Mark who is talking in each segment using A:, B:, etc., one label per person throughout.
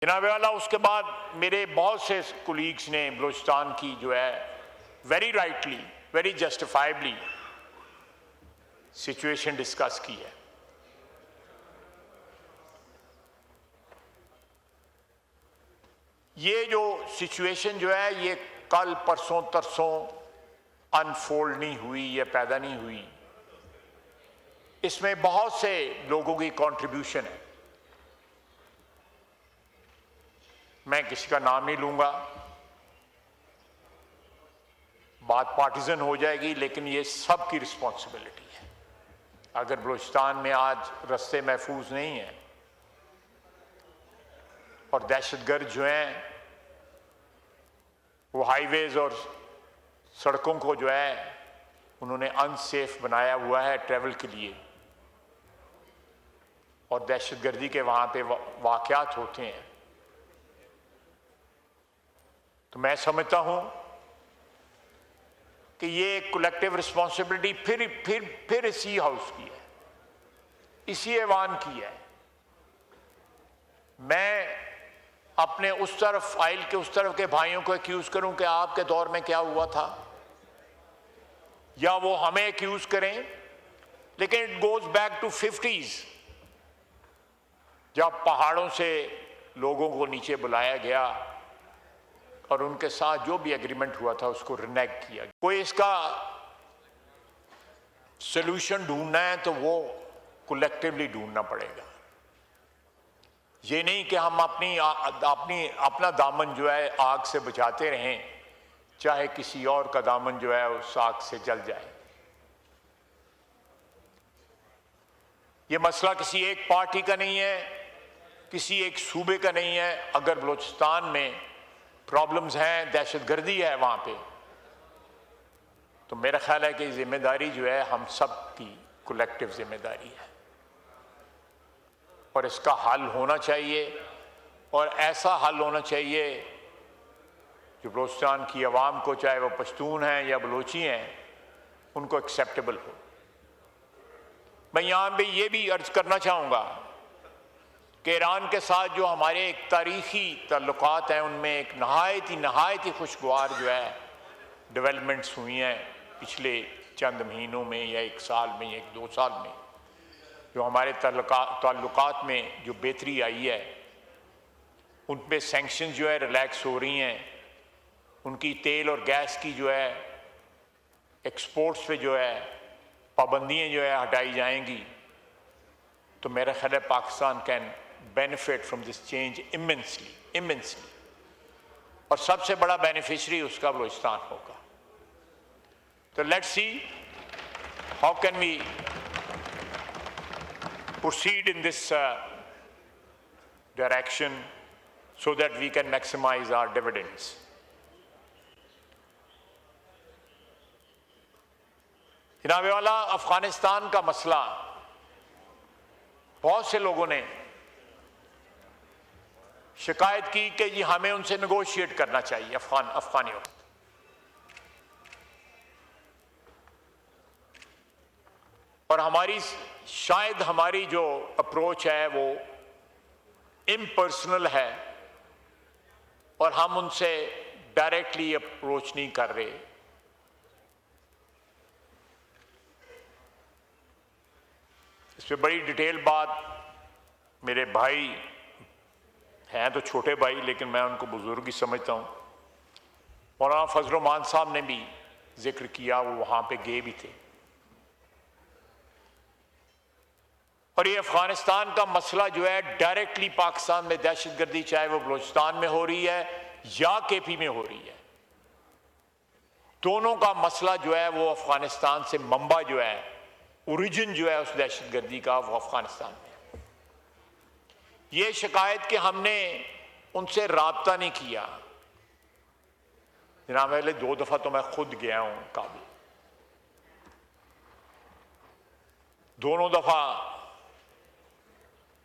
A: जनाब वाला, उसके बाद मेरे बहुत से कुलीग्स ने बलूचिस्तान की जो है very rightly, very justifiably situation discuss की है। ये जो सिचुएशन जो है ये कल परसों तरसों अनफोल्ड नहीं हुई या पैदा नहीं हुई, इसमें बहुत से लोगों की कंट्रीब्यूशन है। मैं किसी का नाम नहीं लूंगा, बात पार्टीजन हो जाएगी, लेकिन ये सबकी रिस्पॉन्सिबिलिटी है। अगर बलूचिस्तान में आज रास्ते महफूज नहीं है और दहशतगर्द जो हैं वो हाईवेज और सड़कों को जो है उन्होंने अनसेफ बनाया हुआ है ट्रैवल के लिए, और दहशतगर्दी के वहां पे वाकयात होते हैं, तो मैं समझता हूं कि ये एक कलेक्टिव रिस्पॉन्सिबिलिटी फिर इसी हाउस की है, इसी ऐवान की है। मैं अपने उस तरफ फाइल के उस तरफ के भाइयों को एक्यूज करूं कि आपके दौर में क्या हुआ था, या वो हमें एक्यूज करें, लेकिन it goes back to 50s, जब पहाड़ों से लोगों को नीचे बुलाया गया और उनके साथ जो भी एग्रीमेंट हुआ था उसको रिनेग किया। कोई इसका सॉल्यूशन ढूंढना है तो वो कलेक्टिवली ढूंढना पड़ेगा। ये नहीं कि हम अपना दामन जो है आग से बचाते रहें, चाहे किसी और का दामन जो है उस आग से जल जाए। ये मसला किसी एक पार्टी का नहीं है, किसी एक सूबे का नहीं है। अगर बलूचिस्तान में प्रॉब्लम्स हैं, दहशतगर्दी है वहां पे, तो मेरा ख्याल है कि जिम्मेदारी जो है हम सब की कलेक्टिव जिम्मेदारी है और इसका हल होना चाहिए, और ऐसा हल होना चाहिए जो बलूचिस्तान की आवाम को, चाहे वो पश्तून हैं या बलोची हैं, उनको एक्सेप्टेबल हो। मैं यहाँ पे ये भी अर्ज करना चाहूँगा कि ईरान के साथ जो हमारे एक तारीखी ताल्लुकात हैं उनमें एक नहायत ही खुशगवार जो है डेवलपमेंट्स हुई हैं पिछले चंद महीनों में या एक साल में, एक दो साल में। जो हमारे ताल्लुकात में जो बेहतरी आई है, उन पे सैंक्शन जो है रिलैक्स हो रही हैं, उनकी तेल और गैस की जो है एक्सपोर्ट्स पे जो है पाबंदियाँ जो है हटाई जाएंगी, तो मेरा ख्याल है Pakistan can benefit from this change immensely, और सबसे बड़ा बेनिफिशरी उसका बलूचिस्तान होगा। तो let's see how can we proceed in this direction so that we can maximize our dividends. जनाब वाला, अफगानिस्तान का मसला बहुत से लोगों ने शिकायत की कि जी हमें उनसे नेगोशिएट करना चाहिए अफगानियों, और शायद हमारी जो अप्रोच है वो इम्पर्सनल है और हम उनसे डायरेक्टली अप्रोच नहीं कर रहे। इस पर बड़ी डिटेल बात मेरे भाई हैं, तो छोटे भाई, लेकिन मैं उनको बुजुर्ग ही समझता हूँ, मौलाना फजल रहमान साहब ने भी जिक्र किया, वो वहाँ पे गए भी थे। और ये अफगानिस्तान का मसला जो है डायरेक्टली पाकिस्तान में दहशतगर्दी, चाहे वो बलूचिस्तान में हो रही है या केपी में हो रही है, दोनों का मसला जो है वो अफगानिस्तान से मंबा जो है, ओरिजिन जो है उस दहशतगर्दी का, वो अफगानिस्तान में। ये शिकायत कि हमने उनसे राब्ता नहीं किया, जनाब वाले 2 दफा तो मैं खुद गया हूं काबुल, दोनों दफा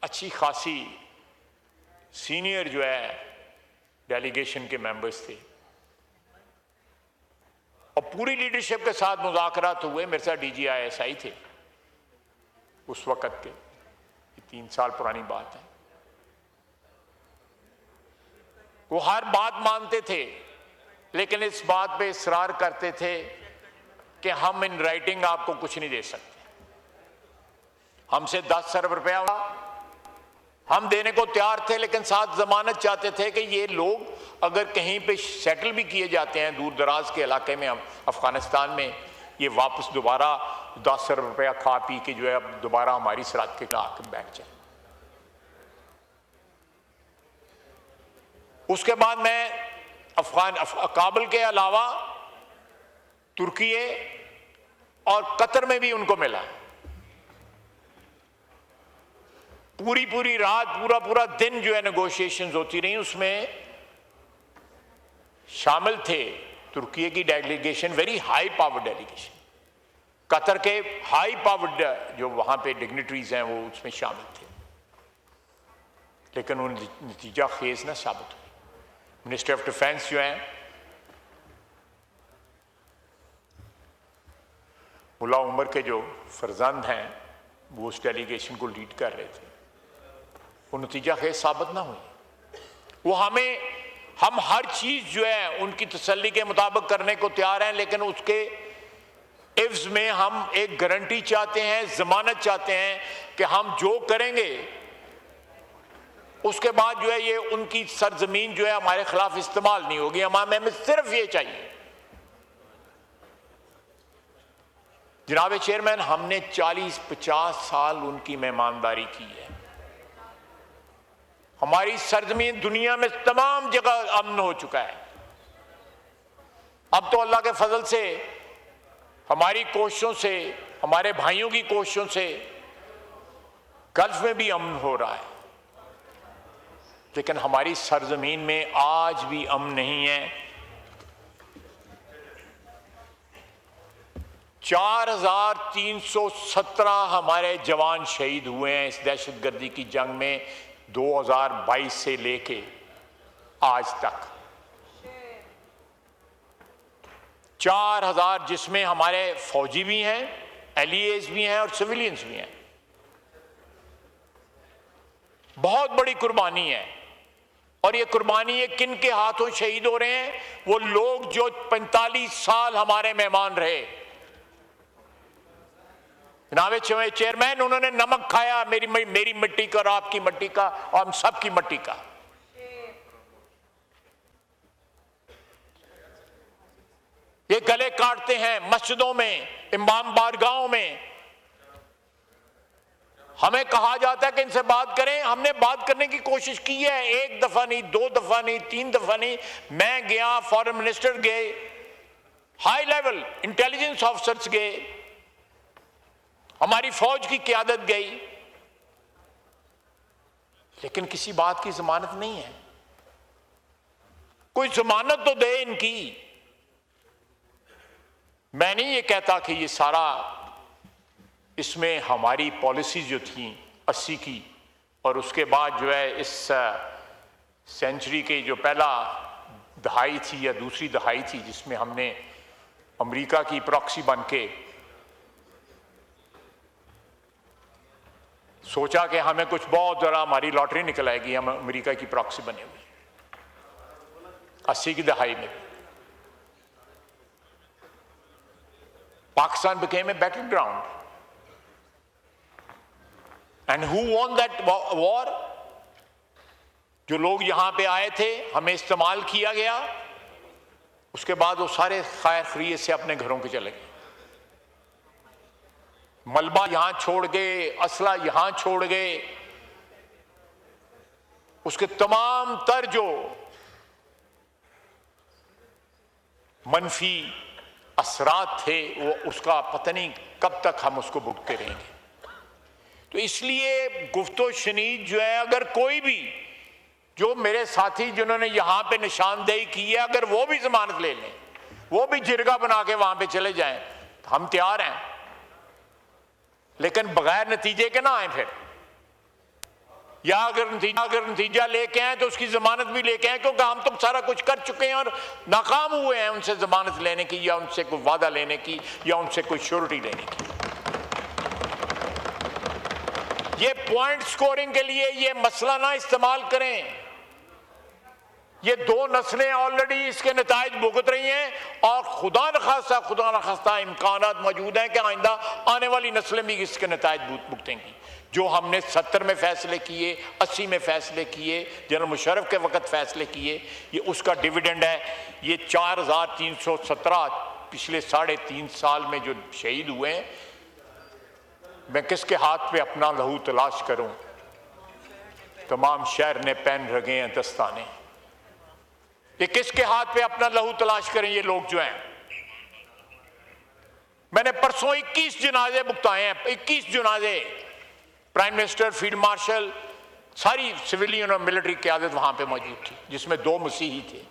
A: अच्छी खासी सीनियर जो है डेलीगेशन के मेंबर्स थे और पूरी लीडरशिप के साथ मुज़ाकरात हुए। मेरे साथ DGISI थे उस वक़्त के, 3 साल पुरानी बात है। वो हर बात मानते थे, लेकिन इस बात पे इसरार करते थे कि हम इन राइटिंग आपको कुछ नहीं दे सकते। हमसे 10 अरब रुपया हम देने को तैयार थे, लेकिन साथ जमानत चाहते थे कि ये लोग अगर कहीं पे सेटल भी किए जाते हैं दूर दराज के इलाके में, हम अफगानिस्तान में, ये वापस दोबारा 10 अरब रुपया खा पी के जो है अब दोबारा हमारी सराहत के आके बैठ जाए। उसके बाद मैं काबुल के अलावा तुर्की और कतर में भी उनको मिला। पूरी रात पूरा दिन जो है नेगोशिएशंस होती रही, उसमें शामिल थे तुर्की की delegation, very high power delegation, Qatar के हाई पावर्ड जो वहां पे डिग्निटरीज हैं वो उसमें शामिल थे, लेकिन वो नतीजा खेज ना साबित हुई। मिनिस्टर ऑफ डिफेंस जो हैं मुल्ला उमर के जो फर्जंद हैं वो उस डेलीगेशन को लीड कर रहे थे, वो नतीजा खेज साबित ना हुई। वो हम हर चीज जो है उनकी तसल्ली के मुताबिक करने को तैयार हैं, लेकिन उसके इव्ज में हम एक गारंटी चाहते हैं, जमानत चाहते हैं कि हम जो करेंगे उसके बाद जो है ये उनकी सरजमीन जो है हमारे खिलाफ इस्तेमाल नहीं होगी। हमें सिर्फ ये चाहिए। जनाब चेयरमैन, हमने 40-50 साल उनकी मेहमानदारी की है। हमारी सरजमीन दुनिया में तमाम जगह अमन हो चुका है। अब तो अल्लाह के फजल से, हमारी कोशिशों से, हमारे भाइयों की कोशिशों से गल्फ में भी अमन हो रहा है, लेकिन हमारी सरजमीन में आज भी अमन नहीं है। 4317 हमारे जवान शहीद हुए हैं इस दहशतगर्दी की जंग में 2022 से लेके आज तक। 4000 जिसमें हमारे फौजी भी हैं, एलईएस भी हैं और सिविलियंस भी हैं। बहुत बड़ी कुर्बानी है। और ये कुर्बानी ये किन के हाथों शहीद हो रहे हैं? वो लोग जो 45 साल हमारे मेहमान रहे। जनाब चेयरमैन, उन्होंने नमक खाया मेरी मिट्टी का और आपकी मिट्टी का और हम सबकी मिट्टी का। ये गले काटते हैं मस्जिदों में, इमाम बारगाहों में। हमें कहा जाता है कि इनसे बात करें। हमने बात करने की कोशिश की है, 1 दफा नहीं, 2 दफा नहीं, 3 दफा नहीं। मैं गया, फॉरेन मिनिस्टर गए, हाई लेवल इंटेलिजेंस ऑफिसर्स गए, हमारी फौज की क़यादत गई, लेकिन किसी बात की जमानत नहीं है। कोई जमानत तो दे इनकी। मैं नहीं ये कहता कि ये सारा, इसमें हमारी पॉलिसी जो थी 80 की और उसके बाद जो है इस सेंचुरी के जो पहला दहाई थी या दूसरी दहाई थी, जिसमें हमने अमेरिका की प्रॉक्सी बन के सोचा कि हमें कुछ बहुत ज़रा हमारी लॉटरी निकल आएगी, हम अमेरिका की प्रॉक्सी बने हुए 80 की दहाई में। Pakistan became a battleground. And who won that war? जो लोग यहां पे आए थे, हमें इस्तेमाल किया गया, उसके बाद वो सारे खैर खैरियत से अपने घरों के चले गए। मलबा यहां छोड़ गए, असला यहां छोड़ गए, उसके तमाम तर जो मनफी असरात थे वो उसका पता नहीं कब तक हम उसको भुगतते रहेंगे। तो इसलिए गुफ्तो शनीद जो है, अगर कोई भी जो मेरे साथी जिन्होंने यहां पे निशानदेही की है, अगर वो भी जमानत ले लें, वो भी जिरगा बना के वहां पे चले जाएं, तो हम तैयार हैं, लेकिन बगैर नतीजे के ना आए फिर। या अगर नतीजा लेके आए तो उसकी जमानत भी लेके आए, क्योंकि हम तो सारा कुछ कर चुके हैं और नाकाम हुए हैं उनसे जमानत लेने की, या उनसे कोई वादा लेने की, या उनसे कोई श्योरिटी लेने की। ये पॉइंट स्कोरिंग के लिए ये मसला ना इस्तेमाल करें। ये 2 नस्लें ऑलरेडी इसके नताइज भुगत रही हैं और खुदा न खास्ता इम्कानात मौजूद हैं कि आइंदा आने वाली नस्लें भी इसके नताइज भुगतेंगी। जो हमने 70 में फैसले किए, 80 में फैसले किए, जनरल मुशर्रफ के वक्त फैसले किए, ये उसका डिविडेंड है। ये 4317 पिछले 3.5 साल में जो शहीद हुए हैं, मैं किसके हाथ पे अपना लहू तलाश करूं? तमाम शहर ने पहन रखे हैं दस्ताने, ये किसके हाथ पे अपना लहू तलाश करें? ये लोग जो हैं, मैंने परसों 21 जनाजे भुगताए हैं, 21 जनाजे। प्राइम मिनिस्टर, फील्ड मार्शल, सारी सिविलियन और मिलिट्री क़यादत वहां पे मौजूद थी, जिसमें 2 मसीही थे।